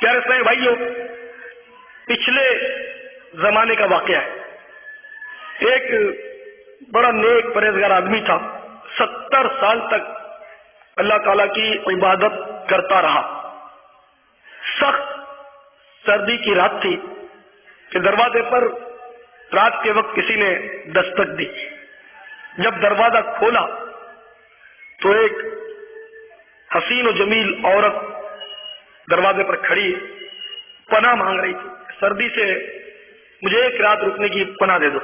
پیارے اسلامی بھائیوں، پچھلے زمانے کا واقعہ ہے۔ ایک بڑا نیک پرہیزگار آدمی تھا، 70 سال تک اللہ تعالیٰ کی عبادت کرتا رہا۔ سخت سردی کی رات تھی کہ دروازے پر رات کے وقت کسی نے دستک دی۔ جب دروازہ کھولا تو ایک حسین و جمیل عورت دروازے پر کھڑی پناہ مانگ رہی تھی، سردی سے مجھے ایک رات رکنے کی پناہ دے دو۔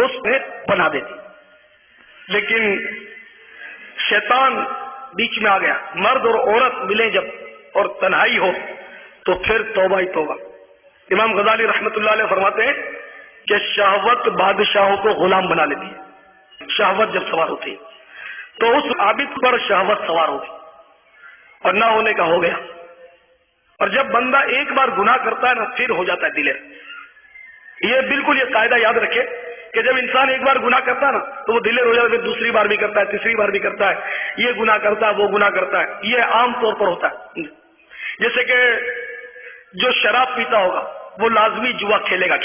اس نے پناہ دے دی، لیکن شیطان بیچ میں آ گیا۔ مرد اور عورت ملیں جب اور تنہائی ہو تو پھر توبہ ہی توبہ۔ امام غزالی رحمۃ اللہ علیہ فرماتے ہیں کہ شہوت بادشاہوں کو غلام بنا لیتی ہے۔ شہوت جب سوار ہوتی ہے تو اس عابد پر شہوت سوار ہوگی اور نہ ہونے کا ہو گیا۔ اور جب بندہ ایک بار گناہ کرتا ہے نا، پھر ہو جاتا ہے دلیر۔ یہ بالکل یہ قاعدہ یاد رکھے کہ جب انسان ایک بار گناہ کرتا ہے نا تو وہ دلیر ہو جاتا ہے، پھر دوسری بار بھی کرتا ہے، تیسری بار بھی کرتا ہے، یہ گناہ کرتا ہے، وہ گناہ کرتا ہے۔ یہ عام طور پر ہوتا ہے۔ جیسے کہ جو شراب پیتا ہوگا وہ لازمی جوا کھیلے گا،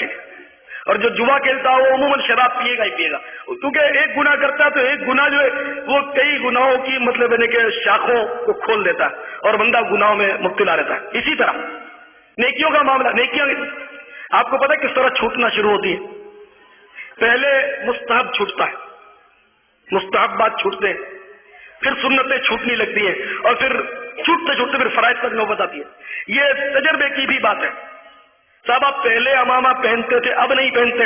اور جو جوا کھیلتا ہو وہ عموماً شراب پیے گا ہی پیے گا، کیونکہ ایک گناہ کرتا ہے تو ایک گناہ جو ہے وہ کئی گناہوں کی مطلب ہے کہ شاخوں کو کھول دیتا ہے اور بندہ گناہوں میں مبتلا رہتا ہے۔ اسی طرح نیکیوں کا معاملہ، نیکیاں آپ کو پتہ ہے کس طرح چھوٹنا شروع ہوتی ہے؟ پہلے مستحب چھوٹتا ہے، مستحب بات چھوٹتے ہیں، پھر سنتیں چھوٹنے لگتی ہیں، اور پھر چھوٹتے چھوٹتے پھر فرائض تک نوبت آتی ہے۔ یہ تجربے کی بھی بات ہے۔ صاحب آپ پہلے امامہ پہنتے تھے، اب نہیں پہنتے،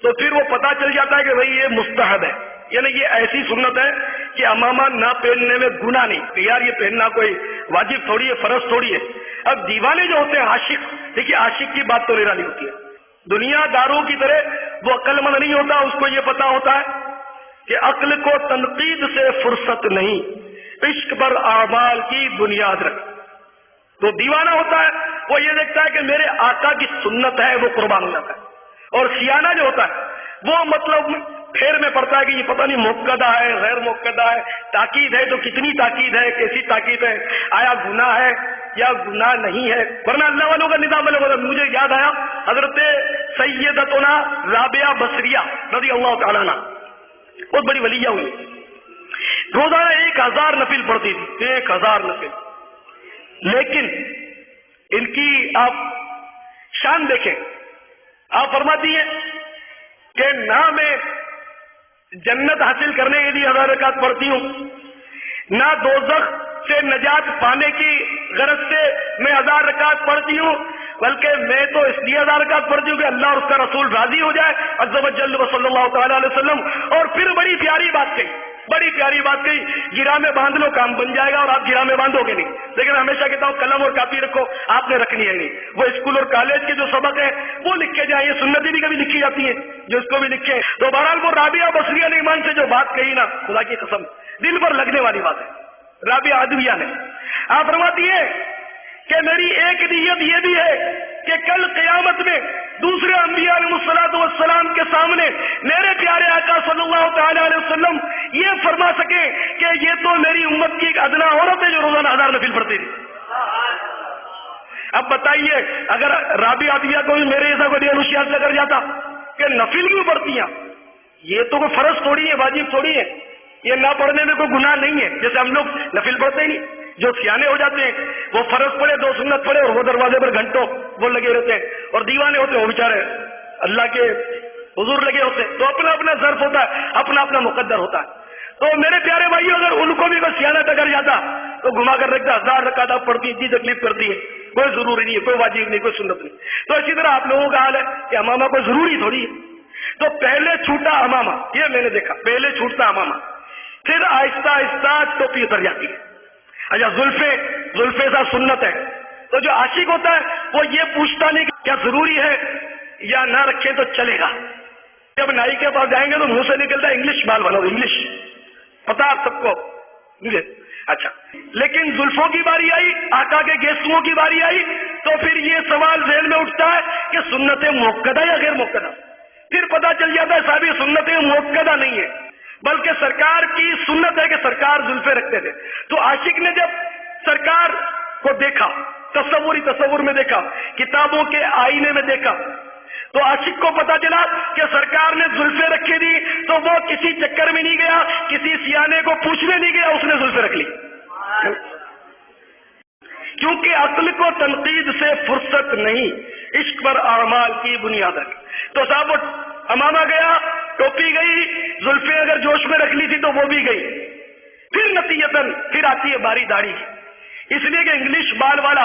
تو پھر وہ پتہ چل جاتا ہے کہ بھئی یہ مستحب ہے، یعنی یہ ایسی سنت ہے کہ امامہ نہ پہننے میں گناہ نہیں، کہ یار یہ پہننا کوئی واجب تھوڑی ہے، فرض تھوڑی ہے۔ اب دیوانے جو ہوتے ہیں عاشق، دیکھیے عاشق کی بات تو نرالی ہوتی ہے۔ دنیا داروں کی طرح وہ عقل مند نہیں ہوتا، اس کو یہ پتا ہوتا ہے کہ عقل کو تنقید سے فرصت نہیں، عشق پر اعمال کی بنیاد رکھ۔ تو دیوانہ ہوتا ہے وہ یہ دیکھتا ہے کہ میرے آقا کی سنت ہے، وہ قربان ہو جاتا ہے۔ اور سیانہ جو ہوتا ہے وہ مطلب پھیر میں پڑتا ہے کہ یہ پتہ نہیں موقدہ ہے، غیر موقدہ ہے، تاکید ہے تو کتنی تاکید ہے، کیسی تاکید ہے، آیا گناہ ہے یا گناہ نہیں ہے۔ ورنہ اللہ والوں کا نظام الگ ہوتا ہے۔ مجھے یاد آیا حضرت سیدتنا رابعہ بصریہ رضی اللہ تعالیٰ عنہ، بہت بڑی ولیہ ہوئی، روزانہ 1000 نفل پڑھتی تھی، 1000 نفل۔ لیکن ان کی آپ شان دیکھیں، آپ فرماتی ہیں کہ نہ میں جنت حاصل کرنے کے لیے 1000 رکعت پڑھتی ہوں، نہ دوزخ سے نجات پانے کی غرض سے میں 1000 رکعت پڑھتی ہوں، بلکہ میں تو اس لیے 1000 رکعت پڑھتی ہوں کہ اللہ اور اس کا رسول راضی ہو جائے عز و جل صلی اللہ تعالیٰ علیہ وسلم۔ اور پھر بڑی پیاری بات کہی، بڑی پیاری بات کہی، گرا میں باندھ لو کام بن جائے گا، اور آپ گرا میں باندھو گے نہیں، لیکن ہمیشہ کہتا ہوں قلم اور کاپی رکھو، آپ نے رکھنی ہے نہیں۔ وہ اسکول اور کالج کے جو سبق ہیں وہ لکھے جائیں، یہ سنتیں بھی کبھی لکھی جاتی ہیں، جو اس کو بھی لکھیں۔ تو بہرحال وہ رابعہ بصریہ نے ایمان سے جو بات کہی نا، خدا کی قسم دل پر لگنے والی بات ہے۔ رابعہ ادویہ نے آپ فرماتی ہے کہ میری ایک نیت یہ بھی ہے کہ کل قیامت میں دوسرے انبیاء علیہ الصلوۃ والسلام کے سامنے میرے پیارے آقا صلی اللہ تعالی علیہ وسلم یہ فرما سکے کہ یہ تو میری امت کی ایک ادنا عورت ہے جو روزانہ 1000 نفل پڑھتی تھی۔ اب بتائیے اگر رابعہ ادویہ کو میرے جیسا کوئی ہوشیار سے کر جاتا کہ نفل کیوں پڑھتی ہیں، یہ تو کوئی فرض تھوڑی ہے، واجب تھوڑی ہے، یہ نہ پڑھنے میں کوئی گناہ نہیں ہے، جیسے ہم لوگ نفل پڑھتے ہی نہیں۔ جو سیانے ہو جاتے ہیں وہ فرض پڑھے، 2 سنت پڑھے، اور وہ دروازے پر گھنٹوں وہ لگے رہتے ہیں، اور دیوانے ہوتے ہیں وہ بیچارے اللہ کے حضور لگے ہوتے ہیں۔ تو اپنا اپنا ظرف ہوتا ہے، اپنا اپنا مقدر ہوتا ہے۔ تو میرے پیارے بھائیوں، اگر ان کو بھی کوئی سیانہ ٹکر جاتا تو گھما کر رکھتا 1000 رکعت آپ پڑھتی، اتنی تکلیف کرتی ہے، کوئی ضروری نہیں ہے، کوئی واجب نہیں، کوئی سنت نہیں۔ تو اسی طرح آپ لوگوں کا حال ہے کہ امامہ کوئی ضروری تھوڑی ہے۔ تو پہلے چھوٹا امامہ، یہ میں نے دیکھا، پہلے چھوٹتا امامہ، پھر آہستہ آہستہ ٹوپی اتر جاتی ہے۔ اچھا زلفے سا سنت ہے، تو جو عاشق ہوتا ہے وہ یہ پوچھتا نہیں کہ کیا ضروری ہے یا نہ رکھیں تو چلے گا۔ جب نائی کے پاس جائیں گے تو منہ سے نکلتا ہے انگلش بال بناؤ، انگلش، پتا آپ سب کو۔ اچھا لیکن زلفوں کی باری آئی، آقا کے گیسوؤں کی باری آئی، تو پھر یہ سوال ذہن میں اٹھتا ہے کہ سنت موقدہ یا غیر موقدہ۔ پھر پتا چل جاتا ہے صاحب یہ سنت موقدہ نہیں ہے، بلکہ سرکار کی سنت ہے کہ سرکار زلفے رکھتے تھے۔ تو عاشق نے جب سرکار کو دیکھا تصور میں دیکھا، کتابوں کے آئینے میں دیکھا، تو عاشق کو پتا چلا کہ سرکار نے زلفیں رکھی دی، تو وہ کسی چکر میں نہیں گیا، کسی سیانے کو پوچھنے نہیں گیا، اس نے زلفیں رکھ لی، کیونکہ عقل کو تنقید سے فرصت نہیں، عشق پر اعمال کی بنیاد ہے۔ تو صاحب وہ امامہ گیا، ٹوپی گئی، زلفیں اگر جوش میں رکھ لی تھی تو وہ بھی گئی، پھر نتیجتاً پھر آتی ہے باری داڑھی کی، اس لیے کہ انگلش بال والا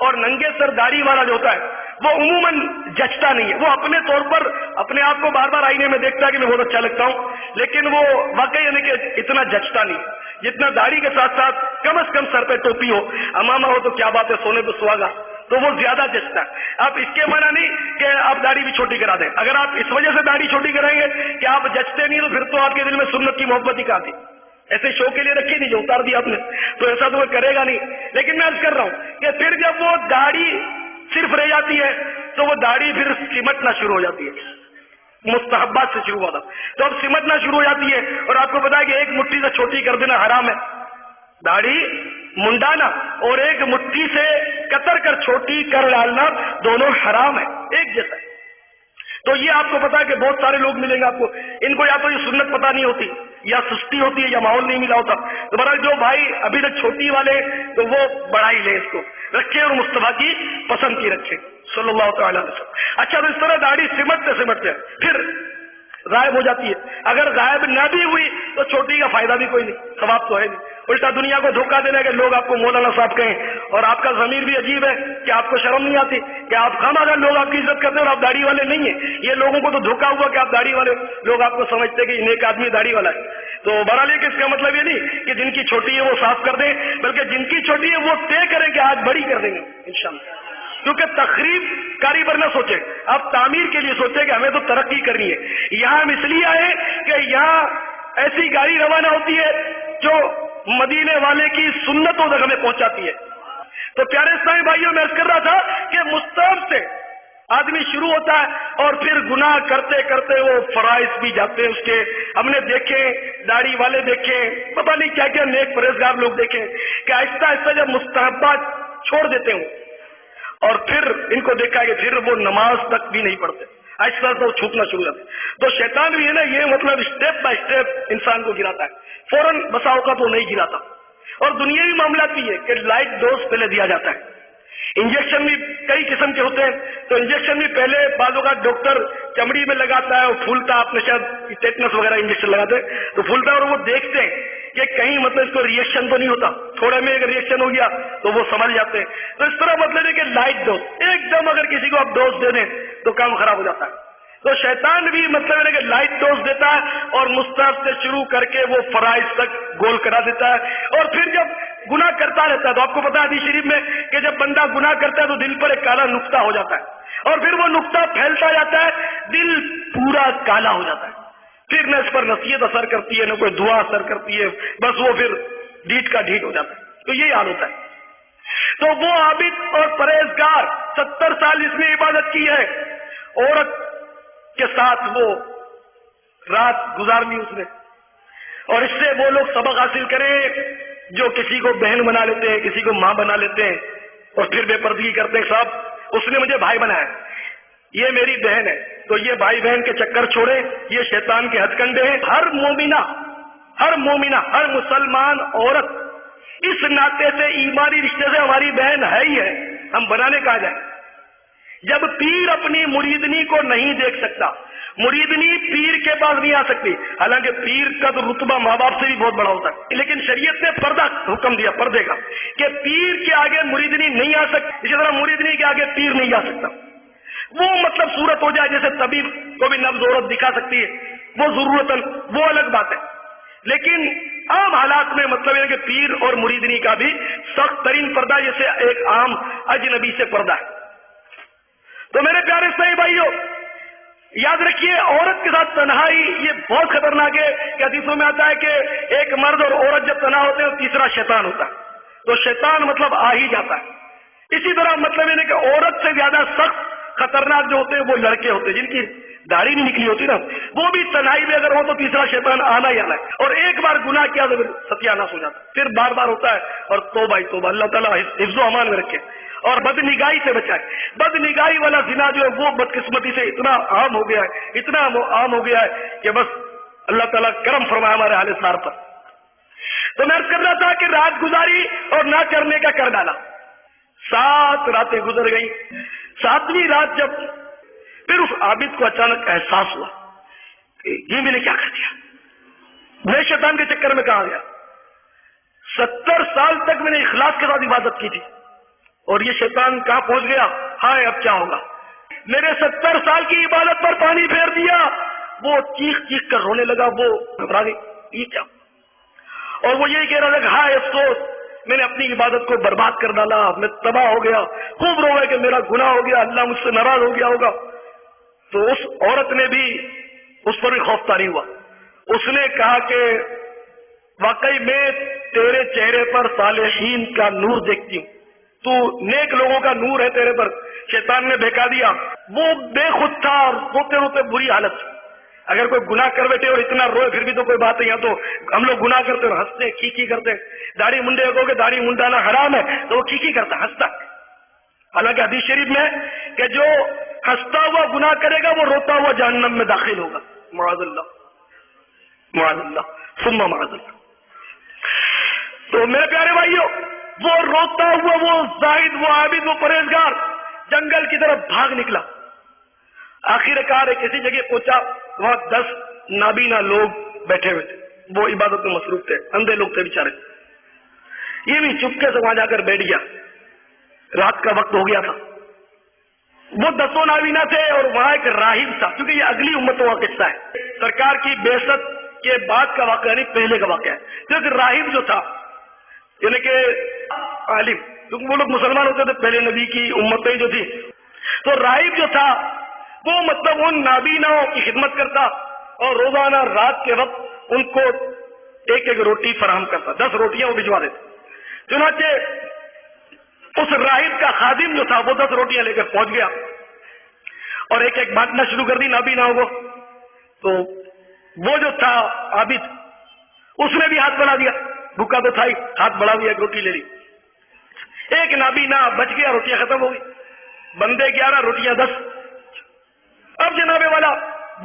اور ننگے سر داڑھی والا جو ہوتا ہے وہ عموماً جچتا نہیں ہے، وہ اپنے طور پر اپنے آپ کو بار بار آئینے میں دیکھتا ہے کہ میں بہت اچھا لگتا ہوں، لیکن وہ واقعی یعنی کہ اتنا جچتا نہیں جتنا داڑھی کے ساتھ ساتھ کم از کم سر پہ ٹوپی ہو، امامہ ہو تو کیا بات ہے، سونے پہ سہاگا، تو وہ زیادہ جچتا ہے۔ اب اس کے معنی نہیں کہ آپ داڑھی بھی چھوٹی کرا دیں، اگر آپ اس وجہ سے داڑھی چھوٹی کرائیں گے کہ آپ جچتے نہیں تو پھر تو آپ کے دل میں سنت کی محبت ہی کہاں تھی، ایسے شو کے لیے رکھی نہیں جو اتار دیا آپ نے، تو ایسا تو وہ کرے گا نہیں۔ لیکن میں عرض کر رہا ہوں کہ پھر جب وہ داڑھی صرف رہ جاتی ہے تو وہ داڑھی پھر سمٹنا شروع ہو جاتی ہے، مستحبات سے شروع ہوا تھا تو اب سمٹنا شروع ہو جاتی ہے، اور آپ کو پتا ہے کہ ایک مٹھی سے چھوٹی کر دینا حرام ہے، داڑھی منڈانا اور ایک مٹھی سے قطر کر چھوٹی کر ڈالنا دونوں حرام ہے، ایک جیسا ہے۔ تو یہ آپ کو پتا ہے کہ بہت سارے لوگ ملیں گے آپ کو، ان کو یا تو یہ سنت پتہ نہیں ہوتی، یا سستی ہوتی ہے، یا ماحول نہیں ملا ہوتا، تو بہرحال جو بھائی ابھی تک چھوٹی والے تو وہ بڑھائی لے اس کو رکھے اور مصطفیٰ کی پسند کی رکھے صلی اللہ تعالی علیہ وسلم۔ اچھا، تو اس طرح داڑھی سمٹتے پھر غائب ہو جاتی ہے، اگر غائب نہ بھی ہوئی تو چھوٹی کا فائدہ بھی کوئی نہیں، ثواب تو ہے نہیں، الٹا دنیا کو دھوکہ دینا ہے کہ لوگ آپ کو مولانا صاحب کہیں، اور آپ کا ضمیر بھی عجیب ہے کہ آپ کو شرم نہیں آتی کہ آپ خواہ لوگ آپ کی عزت کرتے ہیں اور آپ داڑھی والے نہیں ہیں، یہ لوگوں کو تو دھوکہ ہوا کہ آپ داڑھی والے، لوگ آپ کو سمجھتے ہیں کہ نیک آدمی داڑھی والا ہے۔ تو بہرحال یہ کہ اس کا مطلب یہ نہیں کہ جن کی چھوٹی ہے وہ صاف کر دیں، بلکہ جن کی چھوٹی ہے وہ طے کریں کہ آج بڑی کر دیں گے انشاءاللہ، کیونکہ تخریب کاری پر نہ سوچیں، آپ تعمیر کے لیے سوچیں کہ ہمیں تو ترقی کرنی ہے۔ یہاں ہم اس لیے آئے کہ یہاں ایسی گاڑی روانہ ہوتی ہے جو مدینے والے کی سنتوں تک ہمیں پہنچاتی ہے۔ تو پیارے اسلامی بھائیوں، میں عرض کر رہا تھا کہ مستحب سے آدمی شروع ہوتا ہے اور پھر گناہ کرتے کرتے وہ فرائض بھی جاتے ہیں اس کے، ہم نے دیکھے داڑھی والے دیکھے، پتہ نہیں کیا کیا نیک پرہیزگار لوگ دیکھیں کہ آہستہ آہستہ جب مستحبات چھوڑ دیتے ہوں اور پھر ان کو دیکھا کہ پھر وہ نماز تک بھی نہیں پڑھتے، آہستہ آہستہ وہ چھوٹنا شروع ہو جاتے۔ تو شیطان بھی ہے نا، یہ مطلب اسٹیپ بائی اسٹیپ انسان کو گراتا ہے، فوراً بسا اوقات وہ نہیں گراتا، اور دنیاوی معاملات بھی ہے کہ لائٹ ڈوز پہلے دیا جاتا ہے، انجیکشن بھی کئی قسم کے ہوتے ہیں، تو انجیکشن بھی پہلے بعض اوقات ڈاکٹر چمڑی میں لگاتا ہے، وہ پھولتا، آپ نے شاید ٹیٹنس وغیرہ انجیکشن لگاتے ہیں تو پھولتا ہے، اور وہ دیکھتے ہیں کہ کہیں مطلب اس کو ریئیکشن تو نہیں ہوتا، تھوڑے میں اگر ریئیکشن ہو گیا تو وہ سمجھ جاتے ہیں۔ تو اس طرح مطلب ہے کہ لائٹ ڈوز ایک دم اگر کسی کو آپ ڈوز دے دیں تو کام خراب ہو جاتا ہے۔ تو شیطان بھی مطلب ہے کہ لائٹ ڈوز دیتا ہے اور مستحب سے شروع کر کے وہ فرائض تک گول کرا دیتا ہے، اور پھر جب گناہ کرتا رہتا ہے تو آپ کو پتا ہے حدیث شریف میں کہ جب بندہ گناہ کرتا ہے تو دل پر ایک کالا نقطہ ہو جاتا ہے، اور پھر وہ نقطہ پھیلتا جاتا ہے، دل پورا کالا ہو جاتا ہے، پھر نہ اس پر نصیحت اثر کرتی ہے نہ کوئی دعا اثر کرتی ہے، بس وہ پھر ڈھیٹ کا ڈھیٹ ہو جاتا ہے۔ تو یہی حال ہوتا ہے۔ تو وہ عابد اور پرہیزگار 70 سال اس نے عبادت کی ہے، عورت کے ساتھ وہ رات گزارنی اس نے، اور اس سے وہ لوگ سبق حاصل کریں جو کسی کو بہن بنا لیتے ہیں، کسی کو ماں بنا لیتے ہیں اور پھر بے پردگی کرتے ہیں، صاحب اس نے مجھے بھائی بنایا، یہ میری بہن ہے، تو یہ بھائی بہن کے چکر چھوڑے، یہ شیطان کے ہتھ کنڈے ہیں۔ ہر مومنہ ہر مسلمان عورت اس ناطے سے، ایمانی رشتے سے ہماری بہن ہے ہی ہے، ہم بنانے کہا جائے۔ جب پیر اپنی مریدنی کو نہیں دیکھ سکتا، مریدنی پیر کے پاس نہیں آ سکتی، حالانکہ پیر کا تو رتبہ ماں باپ سے بھی بہت بڑا ہوتا ہے، لیکن شریعت نے پردہ حکم دیا، پردے کا، کہ پیر کے آگے مریدنی نہیں آ سکتی، اسی طرح مریدنی کے آگے پیر نہیں آ سکتا۔ وہ مطلب صورت ہو جائے جیسے طبیب کو بھی نبض عورت دکھا سکتی ہے، وہ ضرورتاً وہ الگ بات ہے، لیکن عام حالات میں مطلب ہے کہ پیر اور مریدنی کا بھی سخت ترین پردہ جیسے ایک عام اجنبی سے پردہ ہے۔ تو میرے پیارے اسلامی بھائیوں، یاد رکھیے عورت کے ساتھ تنہائی یہ بہت خطرناک ہے، کہ حدیثوں میں آتا ہے کہ ایک مرد اور عورت جب تنہا ہوتے ہیں تو تیسرا شیطان ہوتا ہے، تو شیطان مطلب آ ہی جاتا ہے۔ اسی طرح مطلب یہ کہ عورت سے زیادہ سخت خطرناک جو ہوتے ہیں وہ لڑکے ہوتے ہیں جن کی داڑھی نہیں نکلی ہوتی نا، وہ بھی تنہائی میں اگر ہو تو تیسرا شیطان آنا ہی آنا ہے، اور ایک بار گناہ کیا تو پھر ستیاناش ہو جاتا ہے، پھر بار بار ہوتا ہے، اور توبہ ہی توبہ، اللہ تعالیٰ حفظ و امان میں رکھے۔ اور بدنگاہی سے بچائے. بدنگاہی والا زنا جو ہے وہ بدقسمتی سے اتنا عام ہو گیا ہے, اتنا عام ہو گیا ہے کہ بس اللہ تعالیٰ کرم فرمائے ہمارے حال سار پر. تو میں عرض کر رہا تھا کہ رات گزاری اور نہ کرنے کا کر ڈالا. 7 راتیں گزر گئیں. 7ویں رات جب پھر اس عابد کو اچانک احساس ہوا کہ یہ میں نے کیا کر دیا, میں شیطان کے چکر میں کہاں گیا. 70 سال تک میں نے اخلاص کے ساتھ عبادت کی تھی اور یہ شیطان کہاں پہنچ گیا. ہائے اب کیا ہوگا. میرے 70 سال کی عبادت پر پانی پھیر دیا. وہ چیخ چیخ کر رونے لگا. وہ گھبرا گئی, یہ کیا. اور وہ یہی کہہ رہا تھا کہ ہائے افسوس, میں نے اپنی عبادت کو برباد کر ڈالا, میں تباہ ہو گیا. خوب رو گئے کہ میرا گناہ ہو گیا, اللہ مجھ سے ناراض ہو گیا ہوگا. تو اس عورت نے بھی, اس پر بھی خوف طاری ہوا. اس نے کہا کہ واقعی میں تیرے چہرے پر صالحین کا نور دیکھتی ہوں, تو نیک لوگوں کا نور ہے تیرے پر. شیطان نے بہکا دیا. وہ بے خود تھا اور روتے روتے بری حالت. اگر کوئی گناہ کر بیٹھے اور اتنا روئے پھر بھی تو کوئی بات نہیں. یہاں تو ہم لوگ گناہ کرتے اور ہنستے, کھی کھا کرتے. داڑھی منڈے کو کہ داڑھی منڈانا حرام ہے تو وہ کھی کرتا, ہنستا. حالانکہ حدیث شریف میں کہ جو ہنستا ہوا گناہ کرے گا وہ روتا ہوا جہنم میں داخل ہوگا. معاذ اللہ, معاذ اللہ, ثم معاذ اللہ. تو میرے پیارے بھائیوں, وہ روتا ہوا, وہ زاہد, وہ عابد, وہ پرہیزگار جنگل کی طرف بھاگ نکلا. آخر کار ایک ایسی جگہ پہنچا, وہاں 10 نابینا لوگ بیٹھے ہوئے تھے. وہ عبادت میں مصروف تھے, اندھے لوگ تھے بیچارے. یہ بھی چپکے سے وہاں جا کر بیٹھ گیا. رات کا وقت ہو گیا تھا. وہ 10 نابینا تھے اور وہاں ایک راہب تھا, کیونکہ یہ اگلی امتوں کا قصہ ہے. سرکار کی بعثت کے بعد کا واقعہ نہیں, پہلے کا واقعہ ہے. کیونکہ راہب جو تھا یعنی کہ عالم, کیونکہ وہ لوگ مسلمان ہوتے تھے پہلے نبی کی امتیں جو تھی. تو راہب جو تھا وہ مطلب ان نابیناؤں کی خدمت کرتا اور روزانہ رات کے وقت ان کو ایک ایک روٹی فراہم کرتا. 10 روٹیاں وہ بھجوا دیتے. چنانچہ اس راہب کا خادم جو تھا وہ 10 روٹیاں لے کر پہنچ گیا اور ایک ایک بانٹنا شروع کر دی نابیناؤں کو. تو وہ جو تھا عابد, اس نے بھی ہاتھ بڑھا دیا. بھوکا تو تھا ہی, ہاتھ بڑھا دیا, ایک روٹی لے لی. ایک نابینا بچ گیا, روٹیاں ختم ہو گئی. بندے 11, روٹیاں 10. اب جناب والا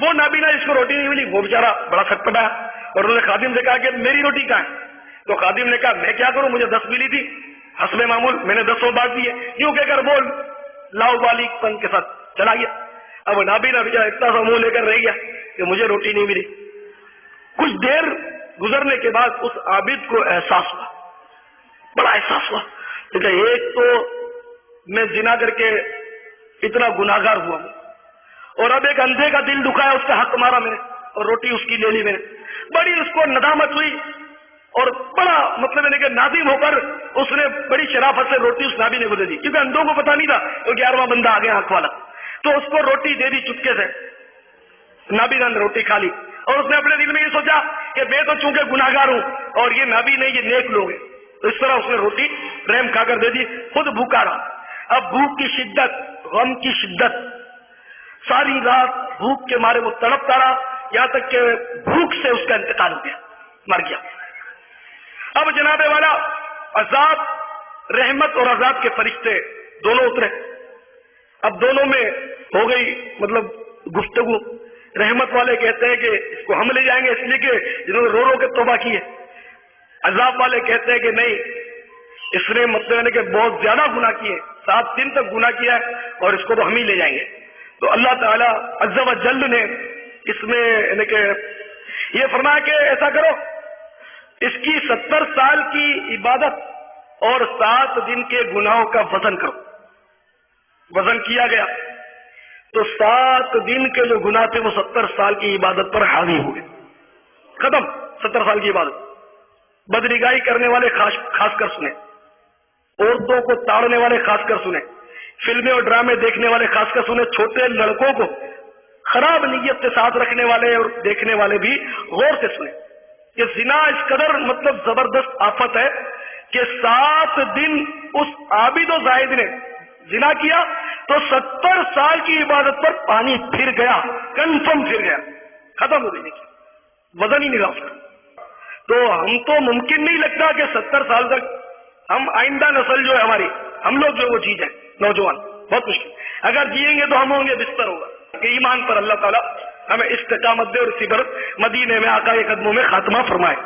وہ نابینا جس کو روٹی نہیں ملی وہ بیچارہ بڑا سٹپٹا اور انہوں نے خادم سے کہا کہ میری روٹی کہاں ہے. تو خادم نے کہا میں کیا کروں, مجھے 10 ملی تھی, حسب معمول میں نے 10 بانٹ دیے. یوں کہہ کر وہ لاؤ بالی پن کے ساتھ چلا گیا. اب نابینا بیچارہ اتنا سا منہ لے کر رہ گیا کہ مجھے روٹی نہیں ملی. کچھ دیر گزرنے کے بعد اس عابد کو احساس ہوا, بڑا احساس ہوا, کیونکہ ایک تو میں زنا کر کے اتنا گناہگار ہوا ہوں اور اب ایک اندھے کا دل دکھایا, اس کا حق مارا میں نے اور روٹی اس کی لے لی میں نے. بڑی اس کو ندامت ہوئی اور بڑا مطلب ہے کہ نادم ہو کر اس نے بڑی شرافت سے روٹی اس نابینے کو دے دی, کیونکہ اندھوں کو پتا نہیں تھا کہ 11واں بندہ آ گیا آنکھ والا. تو اس کو روٹی دے دی چپکے سے. نابینا نے روٹی کھا لی اور اس نے اپنے دل میں یہ سوچا کہ میں تو چونکہ گناہگار ہوں اور یہ نبی نہیں, یہ نیک لوگ ہیں. تو اس طرح اس نے روٹی رحم کھا کر دے دی. خود بھوکا رہا. اب بھوک کی شدت, غم کی شدت, ساری رات بھوک کے مارے وہ تڑپتا رہا, یہاں تک کہ بھوک سے اس کا انتقال ہو گیا, مر گیا. اب جناب والا عذاب, رحمت اور عذاب کے فرشتے دونوں اترے. اب دونوں میں ہو گئی مطلب گفتگو. رحمت والے کہتے ہیں کہ اس کو ہم لے جائیں گے اس لیے کہ جنہوں نے رو رو کے توبہ کی ہے. عذاب والے کہتے ہیں کہ نہیں, اس نے مطلب کہ بہت زیادہ گناہ کیے, 7 دن تک گناہ کیا ہے اور اس کو تو ہم ہی لے جائیں گے. تو اللہ تعالیٰ عز و جل نے اس میں یعنی کہ یہ فرمایا کہ ایسا کرو, اس کی 70 سال کی عبادت اور 7 دن کے گناہوں کا وزن کرو. وزن کیا گیا تو 7 دن کے جو گناہ تھے وہ 70 سال کی عبادت پر حاوی ہوئے. ختم 70 سال کی عبادت. بدنگاہی کرنے والے خاص کر سنیں, عورتوں کو تاڑنے والے خاص کر سنیں, فلمیں اور ڈرامے دیکھنے والے خاص کر سنیں, چھوٹے لڑکوں کو خراب نیت کے ساتھ رکھنے والے اور دیکھنے والے بھی غور سے سنیں کہ زنا اس قدر مطلب زبردست آفت ہے کہ 7 دن اس عابد و زاہد نے زنا کیا تو 70 سال کی عبادت پر پانی پھر گیا, کنفرم پھر گیا, ختم ہو گئی, وزن ہی نہیں رہا اس کا. تو ہم تو ممکن نہیں لگتا کہ 70 سال تک ہم آئندہ نسل جو ہے ہماری ہم لوگ جو وہ چیز ہے نوجوان بہت مشکل. اگر جئیں گے تو ہم ہوں گے بستر ہوگا کہ ایمان پر اللہ تعالیٰ ہمیں استقامت دے اور اسی پر مدینے میں آقا کے قدموں میں خاتمہ فرمائے.